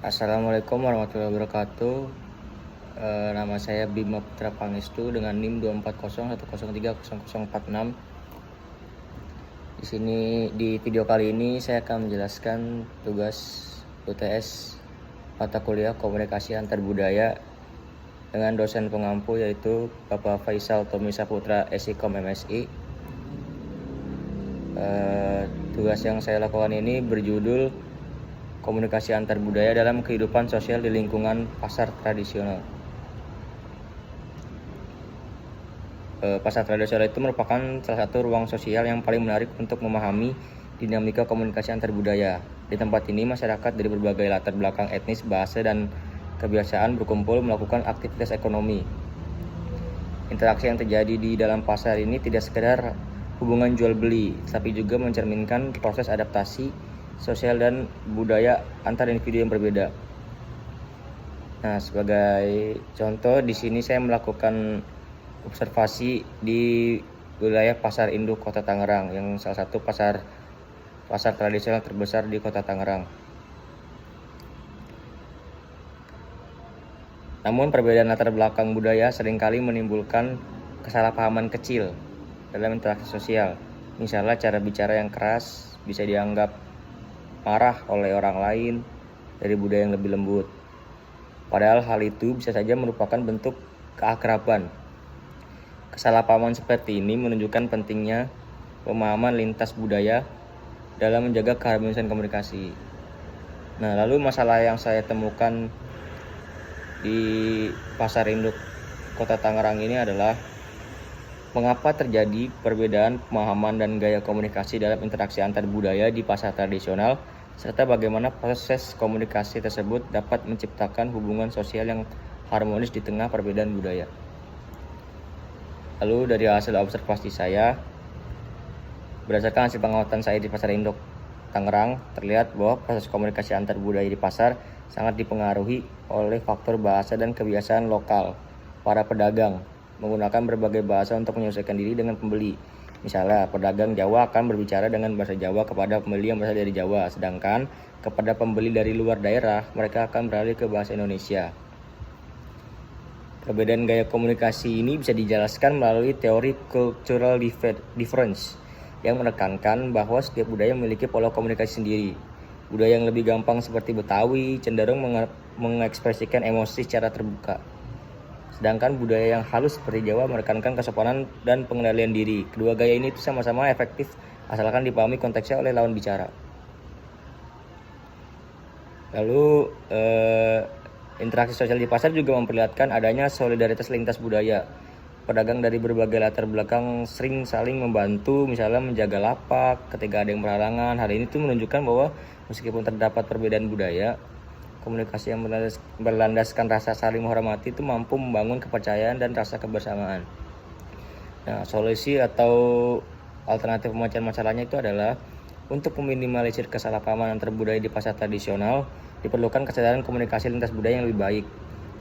Assalamualaikum warahmatullahi wabarakatuh. Nama saya Bima Putra Pangestu dengan NIM 24010030046. Di sini di video kali ini saya akan menjelaskan tugas UTS mata kuliah Komunikasi Antar Budaya dengan dosen pengampu yaitu Bapak Faisal Tommy Saputra SIKOM MSI. Tugas yang saya lakukan ini berjudul Komunikasi Antar Budaya dalam Kehidupan Sosial di Lingkungan Pasar Tradisional. Pasar tradisional itu merupakan salah satu ruang sosial yang paling menarik untuk memahami dinamika komunikasi antar budaya. Di tempat ini, masyarakat dari berbagai latar belakang etnis, bahasa, dan kebiasaan berkumpul melakukan aktivitas ekonomi. Interaksi yang terjadi di dalam pasar ini tidak sekedar hubungan jual-beli, tapi juga mencerminkan proses adaptasi sosial dan budaya antar individu yang berbeda. Nah, sebagai contoh di sini saya melakukan observasi di wilayah Pasar Induk Kota Tangerang, yang salah satu pasar tradisional terbesar di Kota Tangerang. Namun perbedaan latar belakang budaya seringkali menimbulkan kesalahpahaman kecil dalam interaksi sosial. Misalnya cara bicara yang keras bisa dianggap marah oleh orang lain dari budaya yang lebih lembut. Padahal hal itu bisa saja merupakan bentuk keakraban. Kesalahpahaman seperti ini menunjukkan pentingnya pemahaman lintas budaya dalam menjaga keharmonisan komunikasi. Nah, lalu masalah yang saya temukan di Pasar Induk Kota Tangerang ini adalah mengapa terjadi perbedaan pemahaman dan gaya komunikasi dalam interaksi antar budaya di pasar tradisional, serta bagaimana proses komunikasi tersebut dapat menciptakan hubungan sosial yang harmonis di tengah perbedaan budaya. Lalu dari hasil observasi saya, berdasarkan hasil pengamatan saya di Pasar Induk Tangerang, terlihat bahwa proses komunikasi antar budaya di pasar sangat dipengaruhi oleh faktor bahasa dan kebiasaan lokal para pedagang, menggunakan berbagai bahasa untuk menyesuaikan diri dengan pembeli. Misalnya, pedagang Jawa akan berbicara dengan bahasa Jawa kepada pembeli yang berasal dari Jawa, sedangkan kepada pembeli dari luar daerah, mereka akan beralih ke bahasa Indonesia. Perbedaan gaya komunikasi ini bisa dijelaskan melalui teori cultural difference yang menekankan bahwa setiap budaya memiliki pola komunikasi sendiri. Budaya yang lebih gampang seperti Betawi cenderung mengekspresikan emosi secara terbuka. Sedangkan budaya yang halus seperti Jawa menekankan kesopanan dan pengendalian diri. Kedua gaya ini sama-sama efektif asalkan dipahami konteksnya oleh lawan bicara. Lalu interaksi sosial di pasar juga memperlihatkan adanya solidaritas lintas budaya. Pedagang dari berbagai latar belakang sering saling membantu, misalnya menjaga lapak ketika ada yang berhalangan. Hal ini tuh menunjukkan bahwa meskipun terdapat perbedaan budaya, komunikasi yang berlandaskan rasa saling menghormati itu mampu membangun kepercayaan dan rasa kebersamaan. Nah, solusi atau alternatif pemecahan masalahnya itu adalah untuk meminimalisir kesalahpahaman antar budaya di pasar tradisional, diperlukan kesadaran komunikasi lintas budaya yang lebih baik.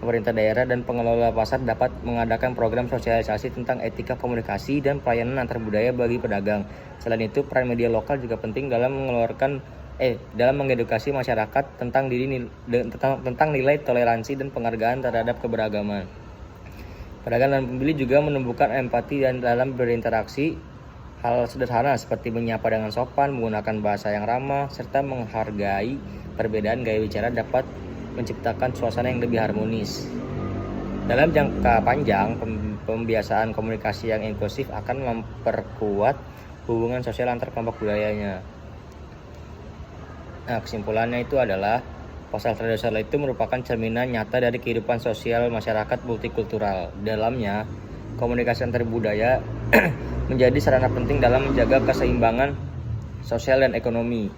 Pemerintah daerah dan pengelola pasar dapat mengadakan program sosialisasi tentang etika komunikasi dan pelayanan antar budaya bagi pedagang. Selain itu, peran media lokal juga penting dalam dalam mengedukasi masyarakat tentang nilai toleransi dan penghargaan terhadap keberagaman. Pedagang dan pembeli juga menumbuhkan empati dan dalam berinteraksi. Hal sederhana seperti menyapa dengan sopan, menggunakan bahasa yang ramah, serta menghargai perbedaan gaya bicara dapat menciptakan suasana yang lebih harmonis. Dalam jangka panjang, pembiasaan komunikasi yang inklusif akan memperkuat hubungan sosial antar kelompok budayanya. Nah, kesimpulannya itu adalah pasar tradisional itu merupakan cerminan nyata dari kehidupan sosial masyarakat multikultural. Dalamnya, komunikasi antar budaya menjadi sarana penting dalam menjaga keseimbangan sosial dan ekonomi.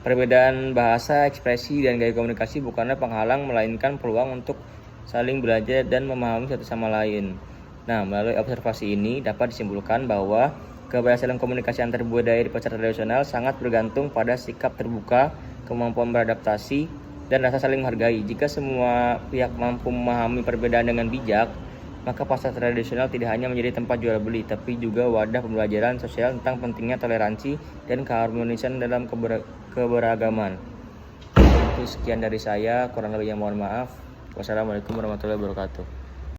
Perbedaan bahasa, ekspresi, dan gaya komunikasi bukanlah penghalang, melainkan peluang untuk saling belajar dan memahami satu sama lain. Nah, melalui observasi ini dapat disimpulkan bahwa keberhasilan komunikasi antar budaya di pasar tradisional sangat bergantung pada sikap terbuka, kemampuan beradaptasi, dan rasa saling menghargai. Jika semua pihak mampu memahami perbedaan dengan bijak, maka pasar tradisional tidak hanya menjadi tempat jual beli, tapi juga wadah pembelajaran sosial tentang pentingnya toleransi dan keharmonisan dalam keberagaman. Itu sekian dari saya, kurang lebihnya mohon maaf. Wassalamualaikum warahmatullahi wabarakatuh.